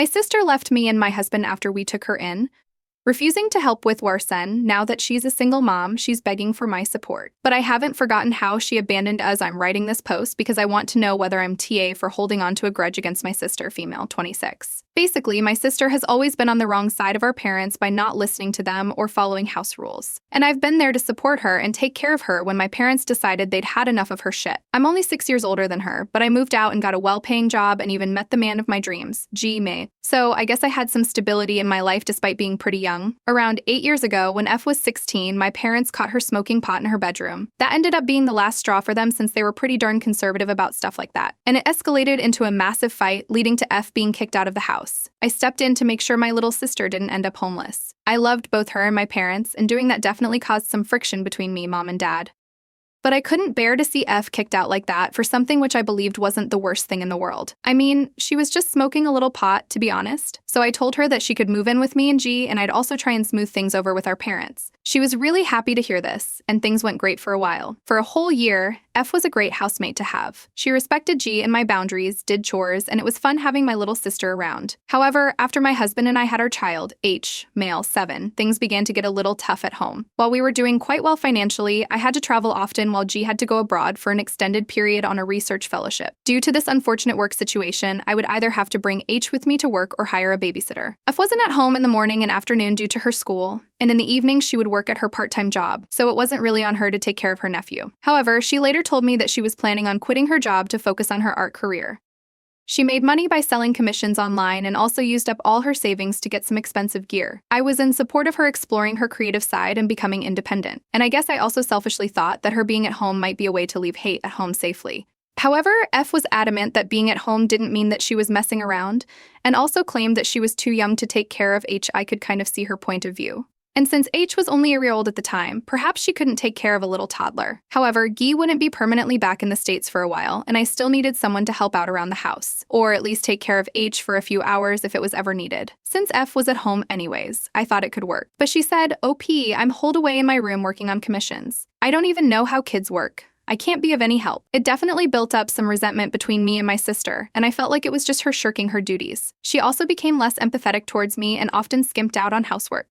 My sister left me and my husband after we took her in, refusing to help with Warsen. Now that she's a single mom, she's begging for my support. But I haven't forgotten how she abandoned us. I'm writing this post because I want to know whether I'm TA for holding on to a grudge against my sister, female, 26. Basically, my sister has always been on the wrong side of our parents by not listening to them or following house rules. And I've been there to support her and take care of her when my parents decided they'd had enough of her shit. I'm only 6 years older than her, but I moved out and got a well-paying job and even met the man of my dreams, G. May. So I guess I had some stability in my life despite being pretty young. Around 8 years ago, when F was 16, my parents caught her smoking pot in her bedroom. That ended up being the last straw for them since they were pretty darn conservative about stuff like that. And it escalated into a massive fight, leading to F being kicked out of the house. I stepped in to make sure my little sister didn't end up homeless. I loved both her and my parents, and doing that definitely caused some friction between me, mom, and dad. But I couldn't bear to see F kicked out like that for something which I believed wasn't the worst thing in the world. I mean, she was just smoking a little pot, to be honest. So I told her that she could move in with me and G, and I'd also try and smooth things over with our parents. She was really happy to hear this, and things went great for a while. For a whole year, F was a great housemate to have. She respected G and my boundaries, did chores, and it was fun having my little sister around. However, after my husband and I had our child, H, male, 7, things began to get a little tough at home. While we were doing quite well financially, I had to travel often while G had to go abroad for an extended period on a research fellowship. Due to this unfortunate work situation, I would either have to bring H with me to work or hire a babysitter. F wasn't at home in the morning and afternoon due to her school, and in the evening she would work at her part-time job, so it wasn't really on her to take care of her nephew. However, she later told me that she was planning on quitting her job to focus on her art career. She made money by selling commissions online and also used up all her savings to get some expensive gear. I was in support of her exploring her creative side and becoming independent. And I guess I also selfishly thought that her being at home might be a way to leave hate at home safely. However, F was adamant that being at home didn't mean that she was messing around, and also claimed that she was too young to take care of H. I could kind of see her point of view. And since H was only a year old at the time, perhaps she couldn't take care of a little toddler. However, Guy wouldn't be permanently back in the States for a while, and I still needed someone to help out around the house, or at least take care of H for a few hours if it was ever needed. Since F was at home anyways, I thought it could work. But she said, OP, I'm holed away in my room working on commissions. I don't even know how kids work. I can't be of any help. It definitely built up some resentment between me and my sister, and I felt like it was just her shirking her duties. She also became less empathetic towards me and often skimped out on housework.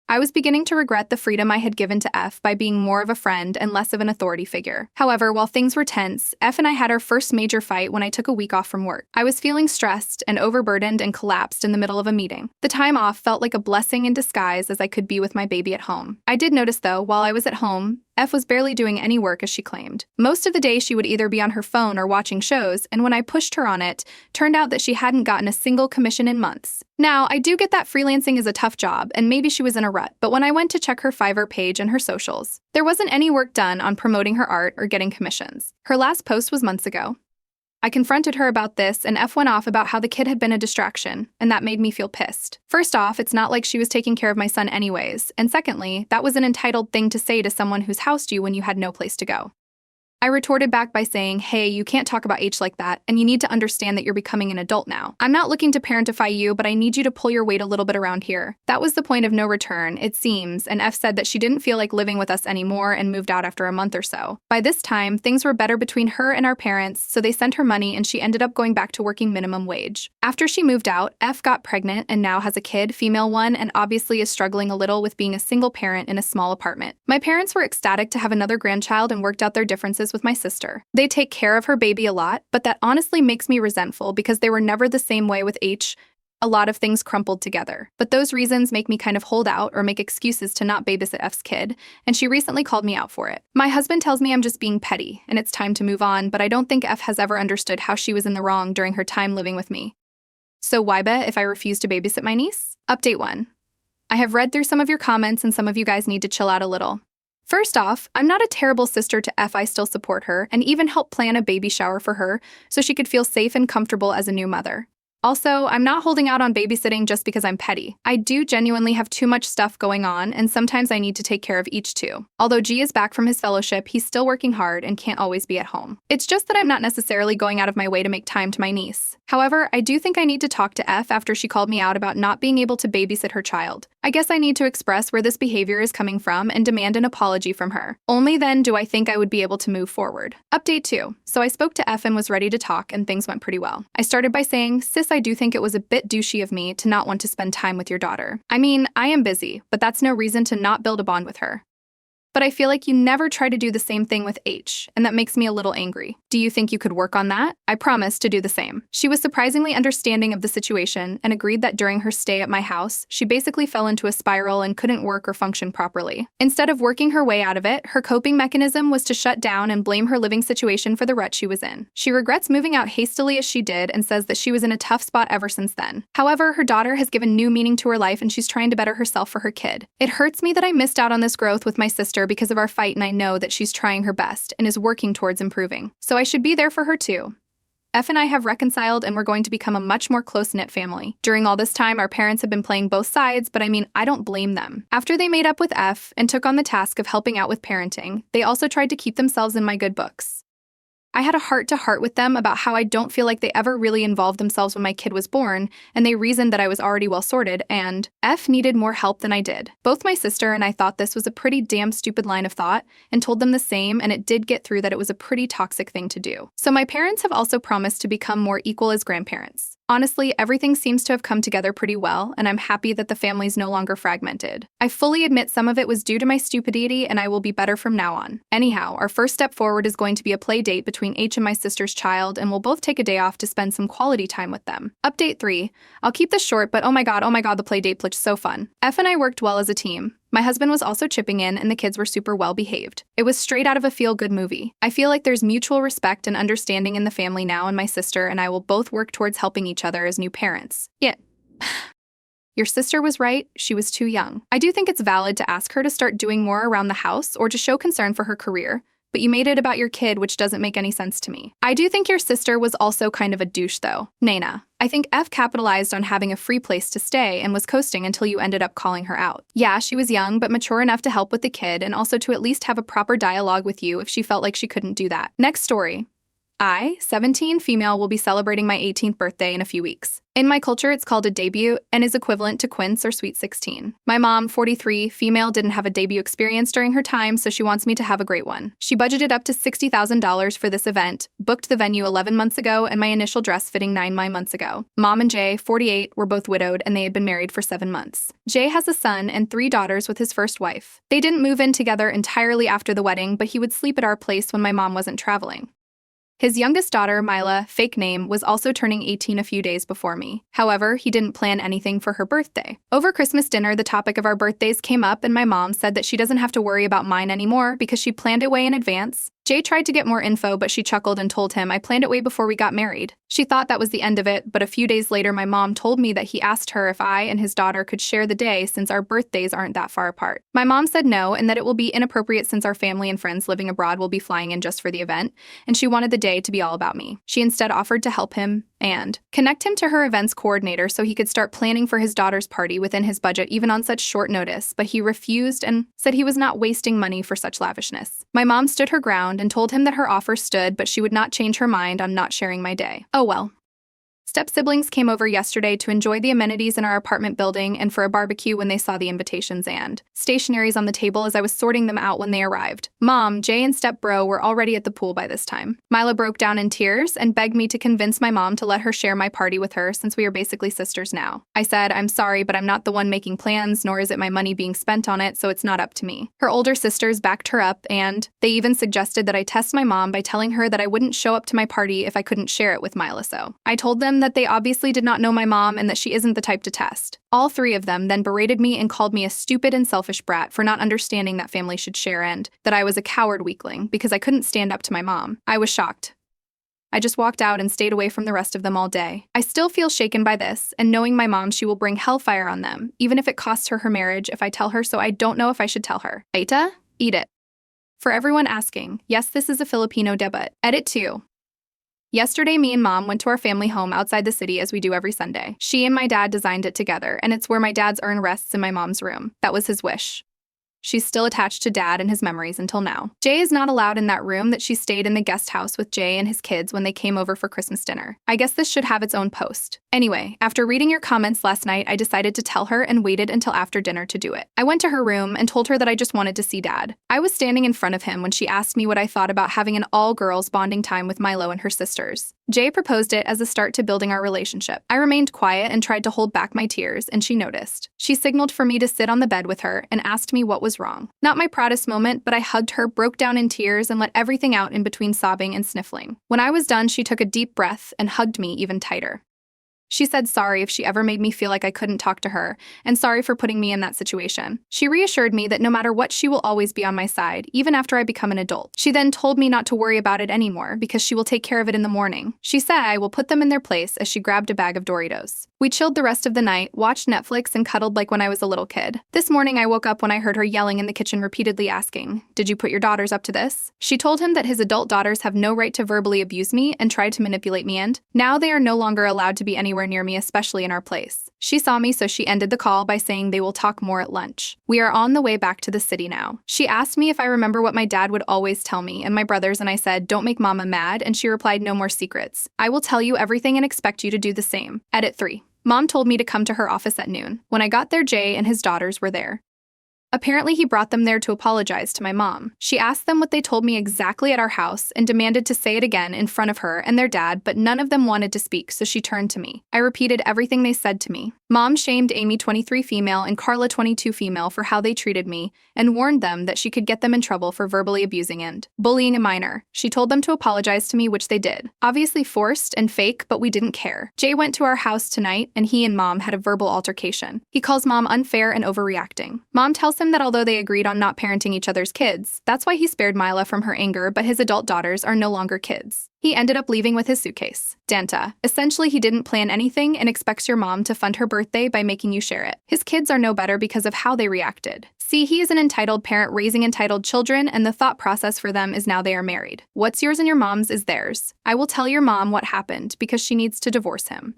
I was beginning to regret the freedom I had given to F by being more of a friend and less of an authority figure. However, while things were tense, F and I had our first major fight when I took a week off from work. I was feeling stressed and overburdened and collapsed in the middle of a meeting. The time off felt like a blessing in disguise as I could be with my baby at home. I did notice though, while I was at home, F was barely doing any work as she claimed. Most of the day she would either be on her phone or watching shows, and when I pushed her on it, turned out that she hadn't gotten a single commission in months. Now, I do get that freelancing is a tough job, and maybe she was in a rut, but when I went to check her Fiverr page and her socials, there wasn't any work done on promoting her art or getting commissions. Her last post was months ago. I confronted her about this, and F went off about how the kid had been a distraction, and that made me feel pissed. First off, it's not like she was taking care of my son anyways, and secondly, that was an entitled thing to say to someone who's housed you when you had no place to go. I retorted back by saying, hey, you can't talk about H like that, and you need to understand that you're becoming an adult now. I'm not looking to parentify you, but I need you to pull your weight a little bit around here. That was the point of no return, it seems, and F said that she didn't feel like living with us anymore and moved out after a month or so. By this time, things were better between her and our parents, so they sent her money and she ended up going back to working minimum wage. After she moved out, F got pregnant and now has a kid, female one, and obviously is struggling a little with being a single parent in a small apartment. My parents were ecstatic to have another grandchild and worked out their differences with my sister. They take care of her baby a lot, but that honestly makes me resentful because they were never the same way with H. A lot of things crumpled together. But those reasons make me kind of hold out or make excuses to not babysit F's kid, and she recently called me out for it. My husband tells me I'm just being petty, and it's time to move on, but I don't think F has ever understood how she was in the wrong during her time living with me. So why bet if I refuse to babysit my niece? Update 1. I have read through some of your comments and some of you guys need to chill out a little. First off, I'm not a terrible sister to F. I still support her and even helped plan a baby shower for her so she could feel safe and comfortable as a new mother. Also, I'm not holding out on babysitting just because I'm petty. I do genuinely have too much stuff going on, and sometimes I need to take care of each too. Although G is back from his fellowship, he's still working hard and can't always be at home. It's just that I'm not necessarily going out of my way to make time to my niece. However, I do think I need to talk to F after she called me out about not being able to babysit her child. I guess I need to express where this behavior is coming from and demand an apology from her. Only then do I think I would be able to move forward. Update 2. So I spoke to F and was ready to talk, and things went pretty well. I started by saying, sis, I do think it was a bit douchey of me to not want to spend time with your daughter. I mean, I am busy, but that's no reason to not build a bond with her. But I feel like you never try to do the same thing with H, and that makes me a little angry. Do you think you could work on that? I promise to do the same. She was surprisingly understanding of the situation and agreed that during her stay at my house, she basically fell into a spiral and couldn't work or function properly. Instead of working her way out of it, her coping mechanism was to shut down and blame her living situation for the rut she was in. She regrets moving out hastily as she did and says that she was in a tough spot ever since then. However, her daughter has given new meaning to her life and she's trying to better herself for her kid. It hurts me that I missed out on this growth with my sister because of our fight, and I know that she's trying her best and is working towards improving. So I should be there for her too. F and I have reconciled and we're going to become a much more close-knit family. During all this time, our parents have been playing both sides, but I mean, I don't blame them. After they made up with F and took on the task of helping out with parenting, they also tried to keep themselves in my good books. I had a heart-to-heart with them about how I don't feel like they ever really involved themselves when my kid was born, and they reasoned that I was already well-sorted, and F needed more help than I did. Both my sister and I thought this was a pretty damn stupid line of thought, and told them the same, and it did get through that it was a pretty toxic thing to do. So my parents have also promised to become more equal as grandparents. Honestly, everything seems to have come together pretty well, and I'm happy that the family's no longer fragmented. I fully admit some of it was due to my stupidity, and I will be better from now on. Anyhow, our first step forward is going to be a play date between H and my sister's child, and we'll both take a day off to spend some quality time with them. Update 3. I'll keep this short, but oh my god, the play date looked so fun. F and I worked well as a team. My husband was also chipping in, and the kids were super well behaved. It was straight out of a feel-good movie. I feel like there's mutual respect and understanding in the family now, and my sister and I will both work towards helping each other as new parents. Yeah. Your sister was right, she was too young. I do think it's valid to ask her to start doing more around the house or to show concern for her career, but you made it about your kid, which doesn't make any sense to me. I do think your sister was also kind of a douche, though. Nana. I think F capitalized on having a free place to stay and was coasting until you ended up calling her out. Yeah, she was young, but mature enough to help with the kid and also to at least have a proper dialogue with you if she felt like she couldn't do that. Next story. I, 17, female, will be celebrating my 18th birthday in a few weeks. In my culture, it's called a debut and is equivalent to quince or sweet 16. My mom, 43, female, didn't have a debut experience during her time, so she wants me to have a great one. She budgeted up to $60,000 for this event, booked the venue 11 months ago, and my initial dress fitting 9 months ago. Mom and Jay, 48, were both widowed, and they had been married for 7 months. Jay has a son and 3 daughters with his first wife. They didn't move in together entirely after the wedding, but he would sleep at our place when my mom wasn't traveling. His youngest daughter, Mila, fake name, was also turning 18 a few days before me. However, he didn't plan anything for her birthday. Over Christmas dinner, the topic of our birthdays came up, and my mom said that she doesn't have to worry about mine anymore because she planned it way in advance. Jay tried to get more info, but she chuckled and told him I planned it way before we got married. She thought that was the end of it, but a few days later, my mom told me that he asked her if I and his daughter could share the day since our birthdays aren't that far apart. My mom said no, and that it will be inappropriate since our family and friends living abroad will be flying in just for the event, and she wanted the day to be all about me. She instead offered to help him and connect him to her events coordinator so he could start planning for his daughter's party within his budget even on such short notice, but he refused and said he was not wasting money for such lavishness. My mom stood her ground and told him that her offer stood, but she would not change her mind on not sharing my day. Oh well. Step-siblings came over yesterday to enjoy the amenities in our apartment building and for a barbecue when they saw the invitations and stationaries on the table as I was sorting them out when they arrived. Mom, Jay, and step-bro were already at the pool by this time. Mila broke down in tears and begged me to convince my mom to let her share my party with her since we are basically sisters now. I said, I'm sorry, but I'm not the one making plans, nor is it my money being spent on it, so it's not up to me. Her older sisters backed her up, and they even suggested that I test my mom by telling her that I wouldn't show up to my party if I couldn't share it with Mila. So I told them that they obviously did not know my mom and that she isn't the type to test. All 3 of them then berated me and called me a stupid and selfish brat for not understanding that family should share and that I was a coward weakling because I couldn't stand up to my mom. I was shocked. I just walked out and stayed away from the rest of them all day. I still feel shaken by this, and knowing my mom, she will bring hellfire on them, even if it costs her her marriage if I tell her, so I don't know if I should tell her. Aita? Eat it. For everyone asking, yes, this is a Filipino debut. Edit 2. Yesterday, me and Mom went to our family home outside the city as we do every Sunday. She and my dad designed it together, and it's where my dad's urn rests in my mom's room. That was his wish. She's still attached to Dad and his memories until now. Jay is not allowed in that room that she stayed in the guest house with Jay and his kids when they came over for Christmas dinner. I guess this should have its own post. Anyway, after reading your comments last night, I decided to tell her and waited until after dinner to do it. I went to her room and told her that I just wanted to see Dad. I was standing in front of him when she asked me what I thought about having an all-girls bonding time with Milo and her sisters. Jay proposed it as a start to building our relationship. I remained quiet and tried to hold back my tears, and she noticed. She signaled for me to sit on the bed with her and asked me what was wrong. Not my proudest moment, but I hugged her, broke down in tears, and let everything out in between sobbing and sniffling. When I was done, she took a deep breath and hugged me even tighter. She said sorry if she ever made me feel like I couldn't talk to her, and sorry for putting me in that situation. She reassured me that no matter what, she will always be on my side, even after I become an adult. She then told me not to worry about it anymore because she will take care of it in the morning. She said I will put them in their place as she grabbed a bag of Doritos. We chilled the rest of the night, watched Netflix, and cuddled like when I was a little kid. This morning, I woke up when I heard her yelling in the kitchen, repeatedly asking, "Did you put your daughters up to this?" She told him that his adult daughters have no right to verbally abuse me and tried to manipulate me, and now they are no longer allowed to be anywhere near me, especially in our place. She saw me, so she ended the call by saying they will talk more at lunch. We are on the way back to the city now. She asked me if I remember what my dad would always tell me and my brothers, and I said, "Don't make mama mad," and she replied, "No more secrets. I will tell you everything and expect you to do the same." Edit 3. Mom told me to come to her office at noon. When I got there, Jay and his daughters were there. Apparently, he brought them there to apologize to my mom. She asked them what they told me exactly at our house and demanded to say it again in front of her and their dad, but none of them wanted to speak, so she turned to me. I repeated everything they said to me. Mom shamed Amy, 23 female, and Carla, 22 female, for how they treated me and warned them that she could get them in trouble for verbally abusing and bullying a minor. She told them to apologize to me, which they did. Obviously forced and fake, but we didn't care. Jay went to our house tonight, and he and Mom had a verbal altercation. He calls Mom unfair and overreacting. Mom tells him that although they agreed on not parenting each other's kids, that's why he spared Mila from her anger, but his adult daughters are no longer kids. He ended up leaving with his suitcase. Danta. Essentially, he didn't plan anything and expects your mom to fund her birthday by making you share it. His kids are no better because of how they reacted. See, he is an entitled parent raising entitled children, and the thought process for them is now they are married. What's yours and your mom's is theirs. I will tell your mom what happened because she needs to divorce him.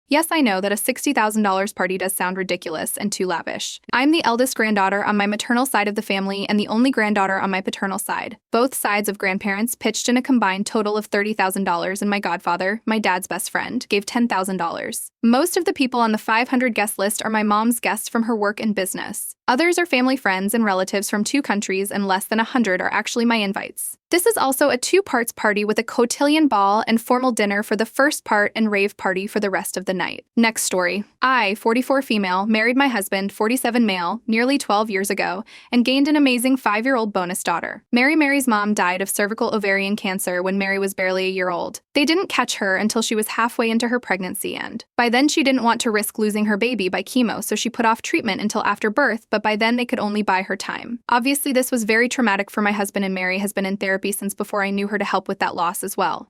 Yes, I know that a $60,000 party does sound ridiculous and too lavish. I'm the eldest granddaughter on my maternal side of the family and the only granddaughter on my paternal side. Both sides of grandparents pitched in a combined total of $30,000, and my godfather, my dad's best friend, gave $10,000. Most of the people on the 500 guest list are my mom's guests from her work and business. Others are family friends and relatives from 2 countries, and less than 100 are actually my invites. This is also a 2-parts party with a cotillion ball and formal dinner for the first part and rave party for the rest of the night. Next story. I, 44 female, married my husband, 47 male, nearly 12 years ago, and gained an amazing 5-year-old bonus daughter. Mary's mom died of cervical ovarian cancer when Mary was barely a year old. They didn't catch her until she was halfway into her pregnancy, and by then she didn't want to risk losing her baby by chemo, so she put off treatment until after birth, but by then they could only buy her time. Obviously, this was very traumatic for my husband, and Mary has been in therapy since before I knew her to help with that loss as well.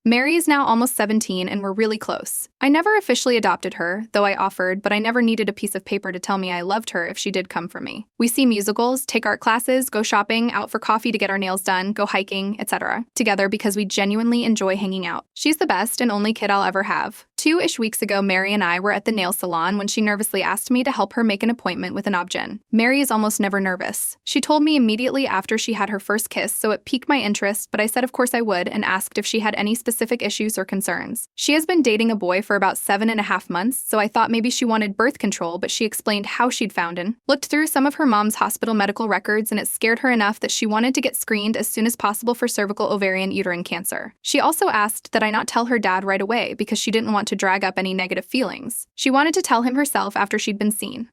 Mary is now almost 17 and we're really close. I never officially adopted her, though I offered, but I never needed a piece of paper to tell me I loved her if she did come for me. We see musicals, take art classes, go shopping, out for coffee to get our nails done, go hiking, etc. together because we genuinely enjoy hanging out. She's the best and only kid I'll ever have. 2-ish weeks ago, Mary and I were at the nail salon when she nervously asked me to help her make an appointment with an obgyn. Mary is almost never nervous. She told me immediately after she had her first kiss, so it piqued my interest, but I said of course I would and asked if she had any specific issues or concerns. She has been dating a boy for about 7.5 months, so I thought maybe she wanted birth control, but she explained how she'd found and looked through some of her mom's hospital medical records, and it scared her enough that she wanted to get screened as soon as possible for cervical ovarian uterine cancer. She also asked that I not tell her dad right away because she didn't want to drag up any negative feelings. She wanted to tell him herself after she'd been seen.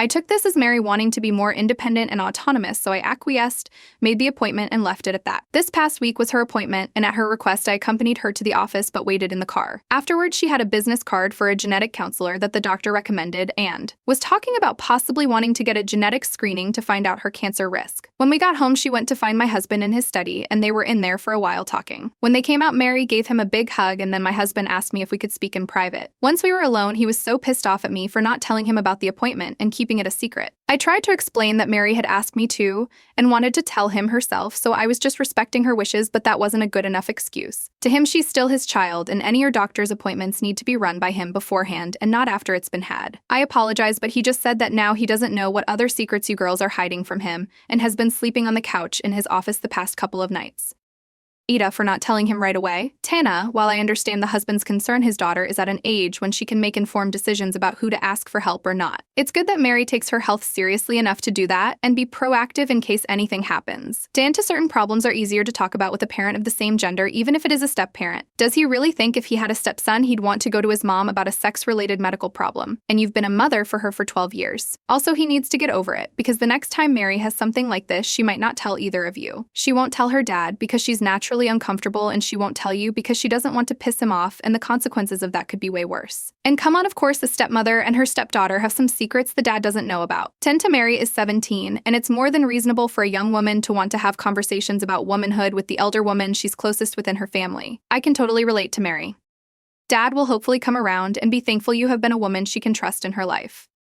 I took this as Mary wanting to be more independent and autonomous, so I acquiesced, made the appointment, and left it at that. This past week was her appointment, and at her request I accompanied her to the office but waited in the car. Afterwards, she had a business card for a genetic counselor that the doctor recommended and was talking about possibly wanting to get a genetic screening to find out her cancer risk. When we got home, she went to find my husband in his study, and they were in there for a while talking. When they came out, Mary gave him a big hug, and then my husband asked me if we could speak in private. Once we were alone, he was so pissed off at me for not telling him about the appointment and keeping it a secret. I tried to explain that Mary had asked me to and wanted to tell him herself, so I was just respecting her wishes, but that wasn't a good enough excuse. To him, she's still his child, and any or doctor's appointments need to be run by him beforehand and not after it's been had. I apologized, but he just said that now he doesn't know what other secrets you girls are hiding from him and has been sleeping on the couch in his office the past couple of nights. Ida for not telling him right away. Tana, while I understand the husband's concern, his daughter is at an age when she can make informed decisions about who to ask for help or not. It's good that Mary takes her health seriously enough to do that and be proactive in case anything happens. Dan, to certain problems are easier to talk about with a parent of the same gender, even if it is a step-parent. Does he really think if he had a stepson, he'd want to go to his mom about a sex-related medical problem? And you've been a mother for her for 12 years. Also, he needs to get over it, because the next time Mary has something like this, she might not tell either of you. She won't tell her dad because she's naturally uncomfortable, and she won't tell you because she doesn't want to piss him off, and the consequences of that could be way worse. And come on, of course, the stepmother and her stepdaughter have some secrets the dad doesn't know about. Tenta Mary is 17, and it's more than reasonable for a young woman to want to have conversations about womanhood with the elder woman she's closest within her family. I can totally relate to Mary. Dad will hopefully come around and be thankful you have been a woman she can trust in her life.